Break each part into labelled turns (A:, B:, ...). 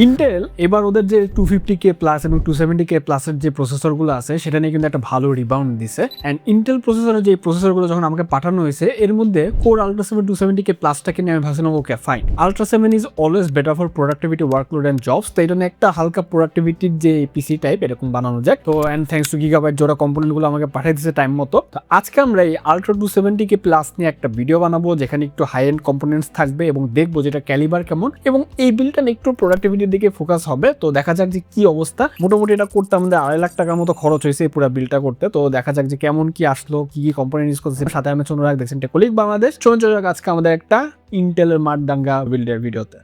A: Intel এবার ওদের যে 250K প্লাস এবং 270K প্লাসের যে প্রসেসরগুলো আছে সেটা নিয়ে কিন্তু একটা ভালো রিবাউন্ড দিছে। অ্যান্ড ইন্টেল প্রসেসরের যে প্রসেসরগুলো যখন আমাকে পাঠানো হয়েছে এর মধ্যে কোর আল্ট্রা 7 270K প্লাসটাকে নিয়ে আমি ভাবছিলাম okay fine, ultra 7 is always better for productivity, workload and jobs. তো এটা নিয়ে একটা হালকা প্রোডাক্টিভিটির যে পিসি টাইপ এরকম বানানো যায়। তো অ্যান্ড থ্যাঙ্কস টু গিগাবাইট যারা কম্পোনেন্টগুলো আমাকে পাঠিয়ে দিচ্ছে টাইম মতো। তো আজকে আমরা এই আল্ট্রা 270K প্লাস নিয়ে একটা ভিডিও বানাবো যেখানে একটু হাই এন্ড কম্পোনেন্টস থাকবে এবং দেখবো যেটা ক্যালিবার কেমন, এবং এই বিলটা একটু প্রোডাক্টিভিটির দিকে ফোকাস হবে। তো দেখা যাক যে কি অবস্থা। মোটামুটি এটা করতে আমাদের 2.5 লাখ টাকার মতো খরচ হয়েছে এই পুরো বিলটা করতে। তো দেখা যাক যে কেমন কি আসলো, কি কি কম্পোনেন্ট ইউজ করতেছে। সাথে আমি চন্দ্ররাগ দেখছেন টেকলিক বাংলাদেশ। চলুন যাক আজকে আমাদের একটা ইন্টেলের মারদাঙ্গা বিল্ডের ভিডিওতে।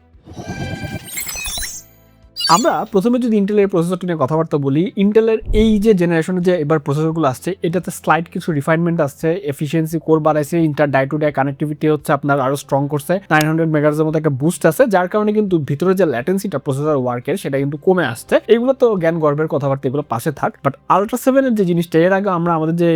A: আমরা প্রথমে যদি ইন্টেলের প্রসেসরটি নিয়ে কথাবার্তা বলি, ইন্টেলের এই যে জেনারেশনের যে এবার প্রসেসরগুলো আসছে এটাতে স্লাইড কিছু রিফাইনমেন্ট আসছে, এফিসিয়েন্সি কোর বাড়াইছে, inter die to die connectivity হচ্ছে আপনার আরো স্ট্রং করছে, 900 মেগাহার্টজের মতো একটা বুস্ট আছে, যার কারণে কিন্তু ভিতরে যে ল্যাটেন্সিটা প্রসেসর ওয়ার্কের সেটা কিন্তু কমে আসছে। এগুলো তো জ্ঞান গর্বের কথাবার্তা, এগুলো পাশে থাক। বাট আল্ট্রা 7 এর যে জিনিসটা, এর আগে আমরা আমাদের যে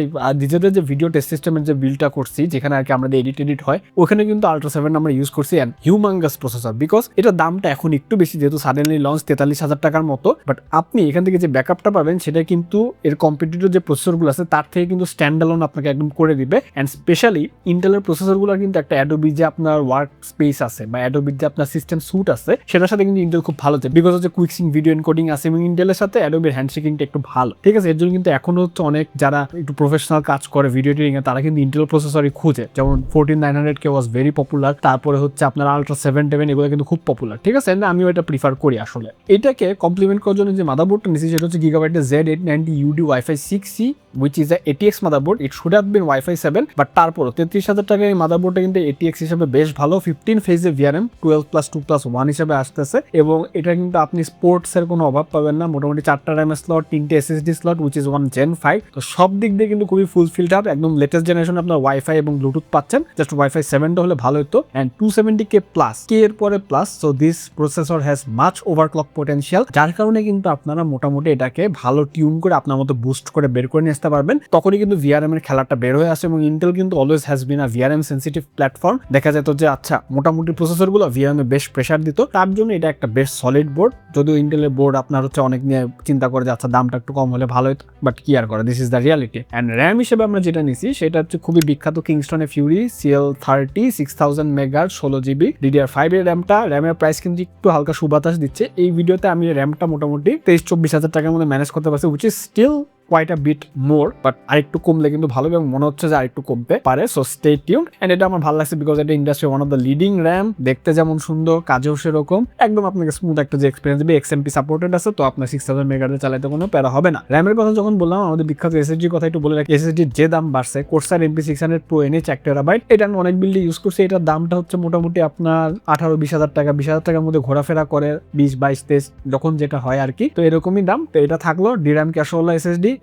A: নিজেদের যে ভিডিও টেস্ট সিস্টেমের যে বিলটা করছি যেখানে আর কি আমাদের এডিট হয়, ওখানে কিন্তু আল্ট্রা 7 আমরা ইউজ করছি অ্যান্ড হিউমাঙ্গাস প্রসেসর, বিকজ এটার দামটা এখন একটু বেশি, যেহেতু সাডেনলি লঞ্চ 43,000 টাকার মতো। বাট আপনি এখান থেকে যে ব্যাকআপটা পাবেন সেটা কিন্তু এর কম্পিটিটর যে প্রসেসরগুলো আছে তার থেকে কিন্তু স্ট্যান্ডঅ্যালোন আপনাকে একদম করে দিবে। অ্যান্ড স্পেশালি ইন্টেলের প্রসেসরগুলো কিন্তু একটা অ্যাডোবি যে আপনার ওয়ার্ক স্পেস আছে বা অ্যাডোবির যে আপনার সিস্টেম স্যুট আছে সেটার সাথে কিন্তু ইন্টেল খুব ভালো যায়, বিকজ হচ্ছে কুইকসিং ভিডিও এনকোডিং আছে এবং ইন্টেলের সাথে অ্যাডোবির হ্যান্ডশেকিংটা একটু ভালো, ঠিক আছে। এর জন্য কিন্তু এখনো হচ্ছে অনেক যারা একটু প্রফেশনাল কাজ করে ভিডিও এডিটিং এ তারা কিন্তু ইন্টেল প্রসেসরই খুঁজে, যেমন 14900K ওয়াজ ভেরি পপুলার, তারপরে হচ্ছে আপনার আল্ট্রা 7 এগুলো কিন্তু খুব পপুলার, ঠিক আছে। আমিও এটা প্রিফার করি আসলে। এটাকে কমপ্লিমেন্ট করার জন্য যে মাদারবোর্ডটা নিয়েছি সেটা হচ্ছে গিগাবাইটের Z890UD Wi-Fi 6C which is a ATX motherboard. It should have been Wi-Fi 7, but তারপরও 33,000 টাকার এই মাদারবোর্ডটা কিন্তু ATX হিসেবে বেশ ভালো। 15 ফেজে VRM 12+2+1 হিসেবে আসতেছে এবং এটা কিন্তু আপনি স্পোর্টস এর কোনো অভাব পাবেন না। মোটামুটি 4টা RAM স্লট, 3টে SSD slot which is 1 Gen 5। তো সব দিক দিয়ে কিন্তু খুবই ফুলফিলড আপ, একদম লেটেস্ট জেনারেশন আপনার ওয়াইফাই এবং ব্লুটুথ পাচ্ছেন। জাস্ট Wi-Fi 7টা হলে ভালো হতো। অ্যান্ড 270K প্লাস, কে এর পরে plus, so this processor has much overclock potential, যার কারণে কিন্তু আপনারা মোটামুটি এটাকে ভালো টিউন করে আপনার মতো বুস্ট করে বের করে নিয়ে আসতে পারবেন। তখনই কিন্তু ভিআরএম এর খেলাটা বের হয়ে আসে এবং ইন্টেল কিন্তু always has been a VRM sensitive platform. দেখা যেত যে আচ্ছা মোটামুটি প্রসেসরগুলো ভিআরএম এ বেশ প্রেসার দিত, তার জন্য এটা একটা বেশ সলিড বোর্ড। যদিও ইন্টেলের বোর্ড আপনার হচ্ছে অনেক নিয়ে চিন্তা করে যে আচ্ছা দামটা একটু কম হলে ভালো হতো, বাট কি আর করে, this is the reality. And RAM হিসেবে আমরা যেটা নিছি সেটা হচ্ছে খুবই বিখ্যাত কিংস্টনের ফিউরি CL30 6000 মেগার 16GB DDR5 এর র্যামটা। র্যামের প্রাইস কিন্তু একটু হালকা সুবাতাস দিচ্ছে। এই ভিডিওতে আমি র্যামটা মোটামুটি 23-24 হাজার টাকার মধ্যে ম্যানেজ করতে পারছি, which is still quite a bit more, but আরেকটু কমলে কিন্তু ভালো এবং মনে হচ্ছে যে আরেকটু কমতে পারে। So stay tuned. এন্ড এটা আমার ভালো লাগছে বিকজ এটা industry one of the leading RAM, দেখতে যেমন সুন্দর কাজেও সেরকম, একদম আপনাকে স্মুথ একটা যে এক্সপিরিয়েন্স দেবে। XMP সাপোর্টেড আছে, তো আপনার 6000 মেগাহার্টজে চালাতে কোনো প্যারা হবে না। র্যামের কথা যখন বললাম, আমাদের বিখ্যাত এসএসডি কথা একটু বলে রাখি। এসএসডির যে দাম বাড়ছে, Corsair MP600 Pro NH 1 terabyte, এটা আমি অনেক বিল্ডে ইউজ করছি। এটার দামটা হচ্ছে মোটামুটি আপনার 18-20 হাজার টাকা, 20 হাজার টাকার মধ্যে ঘোরাফেরা করে, 20-22-23 যখন যেটা হয় আর কি। তো এরকমই দাম। তো এটা থাকলো ডিরাম ক্যাশওয়ালা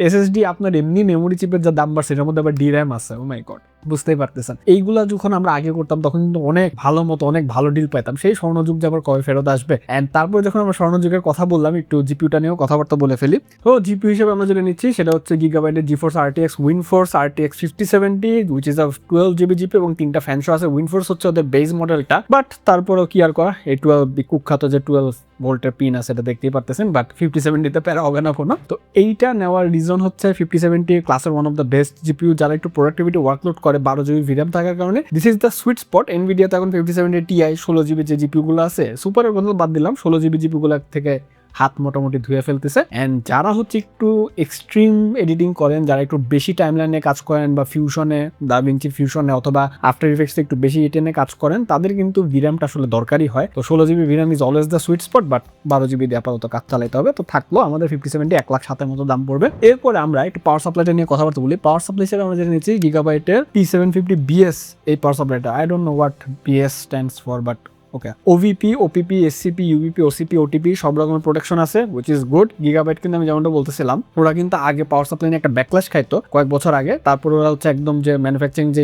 A: এসএসডি আপনার এমনি মেমোরি চিপের যা দাম বাড়ছে এটার মধ্যে আবার ডিরাম আছে। ও মাই গড, বুঝতেই পারতেছেন। এইগুলা যখন আমরা আগে করতাম তখন কিন্তু অনেক ভালো ডিল পাইতাম। সেই স্বর্ণযুগ যে আবার কবে ফেরত আসবে। এন্ড তারপর যখন আমরা স্বর্ণযুগের কথা বললাম, একটু জিপিউটা নিয়েও কথাবার্তা বলে ফেলি। তো জিপিউ হিসেবে আমরা যেটা নিচ্ছি সেটা হচ্ছে গিগাবাইটের GeForce RTX WindForce RTX 5070 which is a 12GB GP এবং 3টা ফ্যান শো আছে। WindForce হচ্ছে ওদের বেস মডেলটা, বাট তারপরেও কি আর করা, এই 12 কুখ্যাত যে 12 ভোল্টের পিন আছে এটা দেখতেই পারতেছেন, বাট 5070 প্যারা হবে না কোনো। তো এইটা নেওয়ার রিজন হচ্ছে 5070 ক্লাসের one of the best GPU, যারা একটু প্রোডাক্টিভিটি ওয়ার্কলোড করে 12GB VRAM থাকার কারণে this is the sweet spot. এনভিডিয়াতে এখন 5070 Ti 16GB যে জিপিউ গুলো আছে, সুপারের কথা বাদ দিলাম, 16GB জিপিউ গুলো থেকে হাত মোটামুটি ধুয়ে ফেলতেছে। অ্যান্ড যারা হচ্ছে একটু এক্সট্রিম এডিটিং করেন, যারা একটু বেশি টাইমলাইনে কাজ করেন বা ফিউশনে, দাভিঞ্চি ফিউশনে অথবা আফটার ইফেক্টসে একটু বেশি এটেনে কাজ করেন, তাদের কিন্তু ভিরামটা আসলে দরকারই হয়। তো 16GB ভিরাম is always the sweet spot, but 12GB দিয়ে আপাতত কাজ চালাইতে হবে। তো থাকলো আমাদের 5070 1,07,000 মতো দাম পড়বে। এরপরে আমরা একটু পাওয়ার সাপ্লাইটা নিয়ে কথাবার্তা বলি। পাওয়ার সাপ্লাই হিসেবে আমরা যেটা নিচ্ছি গিগাবাইটের P750BS এই পাওয়ার সাপ্লাইটা। I don't know what BS stands for, but okay, OVP, OPP, SCP, UVP, OCP, OTP সব রকমের প্রোটেকশন আছে, which is good. গিগাবাইট কিন্তু আমি যেমনটা বলতেছিলাম, ওরা কিন্তু আগে পাওয়ার সাপ্লাই নিয়ে একটা ব্যাকল্যাশ খাইতো কয়েক বছর আগে। তারপর ওরা হচ্ছে একদম যে ম্যানুফ্যাকচারিং যে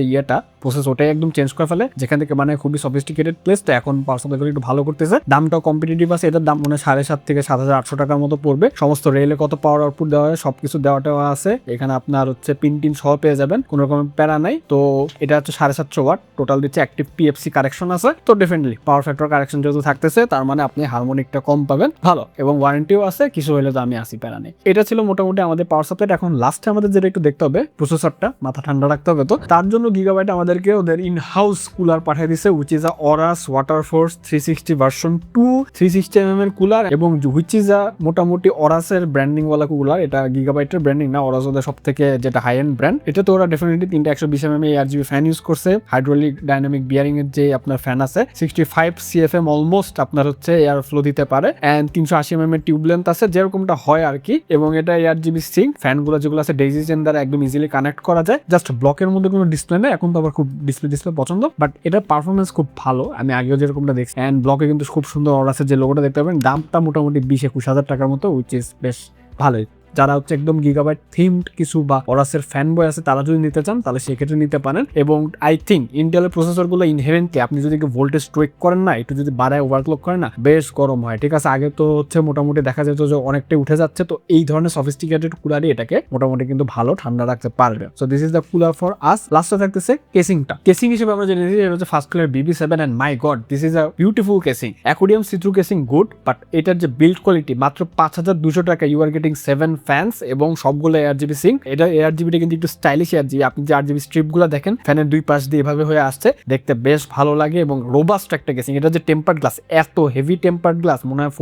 A: প্রসেস ওটাই একদম চেঞ্জ করে ফেলে, যেখান থেকে মানে খুবই সফিস্টিকেটেড প্লেস। তো এখন পাওয়ার সাপ্লাই একটু ভালো করতেছে, দামটাও কম্পিটিটিভ আছে। এটার দাম মনে 7,500 থেকে 7,800 টাকার মতো পড়বে। সমস্ত রেলে কত পাওয়ার আউটপুট দেওয়া হয় সবকিছু দেওয়াটা আছে এখানে, আপনার হচ্ছে পিন সহ পেয়ে যাবেন, কোনো রকম প্যারা নাই। তো এটা হচ্ছে 750 ওয়াট টোটাল দিচ্ছে, অ্যাক্টিভ PFC কারেকশন আছে। তো ডেফিনেটলি পাওয়ার পাওয়ার ফ্যাক্টর কারেকশন যেহেতু থাকতেছে তার মানে আপনি হারমোনিকটা কম পাবেন, ভালো, এবং ওয়ারেন্টিও আছে, কিছু হলে তো আমি আসি প্যারা নেই। এটা ছিল মোটামুটি আমাদের পাওয়ার সাপ্লাই। এখন লাস্টে আমাদের যেটা একটু দেখতে হবে প্রসেসরটা, মাথা ঠান্ডা রাখতে হবে। তো তার জন্য গিগাবাইট আমাদেরকে ওদের ইন হাউস কুলার পাঠিয়ে দিছে, উইচ ইজ Aorus ওয়াটারফোর্স 360 ভার্সন 2 360 এর কুলার, এবং হুইচ ইজ মোটামুটি অরাসের ব্র্যান্ডিং ওয়ালা কুলার। এটা গিগাবাইটের ব্র্যান্ডিং না, অরাস ওদের সব থেকে যেটা হাই এন্ড ব্র্যান্ড। এটা তো ওরা ডেফিনেটলি 3টা 120 ARGB ফ্যান ইউজ করছে, হাইড্রোলিক ডাইনামিক বিয়ারিং এর যে আপনার ফ্যান আছে, 65 CFM অলমোস্ট আপনার হচ্ছে এয়ার ফ্লো দিতে পারে, এন্ড 380 এর টিউব লেন্থ আছে যেরকমটা হয় আর কি, এবং এটা ARGB সিঙ্ক। ফ্যানগুলো যেগুলো আছে ডেইজি চেন দ্বারা একদম ইজিলি কানেক্ট করা যায়, জাস্ট ব্লকের মধ্যে কোনো ডিসপ্লে নেই। এখন তো আবার খুব ডিসপ্লে পছন্দ, বাট এটার পারফরমেন্স খুব ভালো, আমি আগেও যেরকমটা দেখছি। এন্ড ব্লকে কিন্তু খুব সুন্দর অরাসের যে লোগোটা দেখতে পাবেন। দামটা মোটামুটি 20-21 হাজার টাকার মতো, উইচ ইজ বেশ ভালোই। যারা হচ্ছে একদম গিগাবাইট থিমড কিছু বা অরাসের ফ্যান বয় আছে তারা যদি নিতে চান তাহলে সেক্ষেত্রে নিতে পারেন। এবং আই থিঙ্ক ইন্টেলের প্রসেসরগুলো ইনহেরেন্টলি আপনি যদি ভোল্টেজ ট্রেক করেন না, একটু যদি বাড়ায় ওভারক্লক করেন না, বেশ গরম হয়। ঠিক আছে, আগে তো হচ্ছে মোটামুটি দেখা যেত যে অনেকটাই উঠে যাচ্ছে, তো এই ধরনের সফিস্টিকেটেড কুলারই এটাকে মোটামুটি কিন্তু ভালো ঠান্ডা রাখতে পারবে। So this is the cooler for us. লাস্টে থাকতেছে কেসিংটা। কেসিং হিসেবে আমরা জেনে নিয়েছি এটা হচ্ছে ফার্স্ট ক্লার BB7, and my god this is a beautiful casing. Aquarium see through casing good, but এটার যে বিল্ড কোয়ালিটি মাত্র 5200 টাকা, ইউ আর গেটিং 7 ফ্যান্স এবং সবগুলো ARGB সিঙ্ক। এটা ARGBটা কিন্তু একটু স্টাইলিশ ARGB। আপনি যে RGB স্ট্রিপগুলো দেখেন ফ্যানের দুই পাশ দিয়ে এভাবে হয়ে আসছে, দেখতে বেশ ভালো লাগে এবং রোবাস্ট একটা কেসিং। এটা যে টেম্পার্ড গ্লাস, এত হেভি টেম্পার্ড গ্লাস, মনে হয়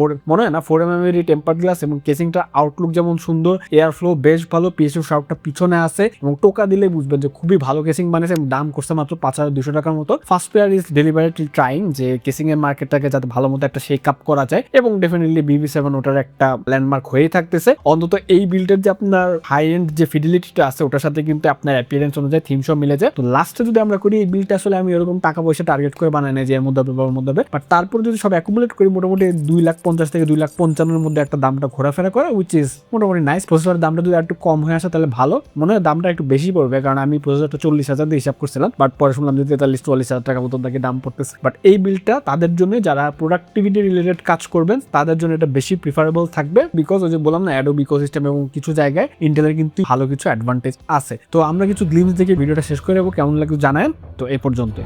A: 4 mm এর টেম্পার্ড গ্লাস, এবং কেসিংটা আউটলুক যেমন সুন্দর, এয়ার ফ্লো বেশ ভালো, PSU শাউটটা পিছনে আছে, এবং টোকা দিলে বুঝবেন যে খুবই ভালো কেসিং বানিয়েছে। দাম করছে মাত্র 5200 টাকার মতো। First pair is deliberately trying যে কেসিং এর মার্কেটটাকে যাতে ভালো মতো একটা শেক আপ করা যায়, এবং ডেফিনেটলি BB7 ওটার একটা ল্যান্ডমার্ক হয়েই থাকতেছে। অন্তত এই বিল্ডের যে আপনার হাই এন্ড যে ফিডিলিটিটা আছে ওটার সাথে কিন্তু আপনার অ্যাপিয়ারেন্স অনুযায়ী থিম সব মিলে যায়। তো লাস্টে যদি আমরা করি এই বিলটা, আসলে আমি এরকম টাকা পয়সা টার্গেট করে বানাই না যে এর মধ্যে হবে, বাট তারপর যদি সব অ্যাকুমুলেট করি মোটামুটি 2,50,000 থেকে 2,55,000 মধ্যে একটা দামটা ঘোরাফেরা করে, উইচ ইজ মোটামুটি নাইস। প্রসেসরের দামটা যদি একটু কম হয়ে আসে তাহলে ভালো, মনে হয় দামটা একটু বেশি পড়বে, কারণ আমি প্রসেসরটা 40,000 দিয়ে হিসাব করছিলাম, বাট পরে শুনলাম যে 43-44,000 টাকা মতো তাকে দাম পড়তেছে। বাট এই বিলটা তাদের জন্য যারা প্রোডাক্টিভিটি রিলেটেড কাজ করবেন তাদের জন্য এটা বেশি প্রিফারেবল থাকবে, বিকজ ওই যে বললাম না অ্যাডোব ইকোসিস্টেম এবং কিছু জায়গায় ইন্টেলের কিন্তু ভালো কিছু অ্যাডভান্টেজ আছে। তো আমরা কিছু গ্লিমস দেখে ভিডিওটা শেষ করে দেবো, কেমন লাগলো জানায়েন। তো এই পর্যন্ত।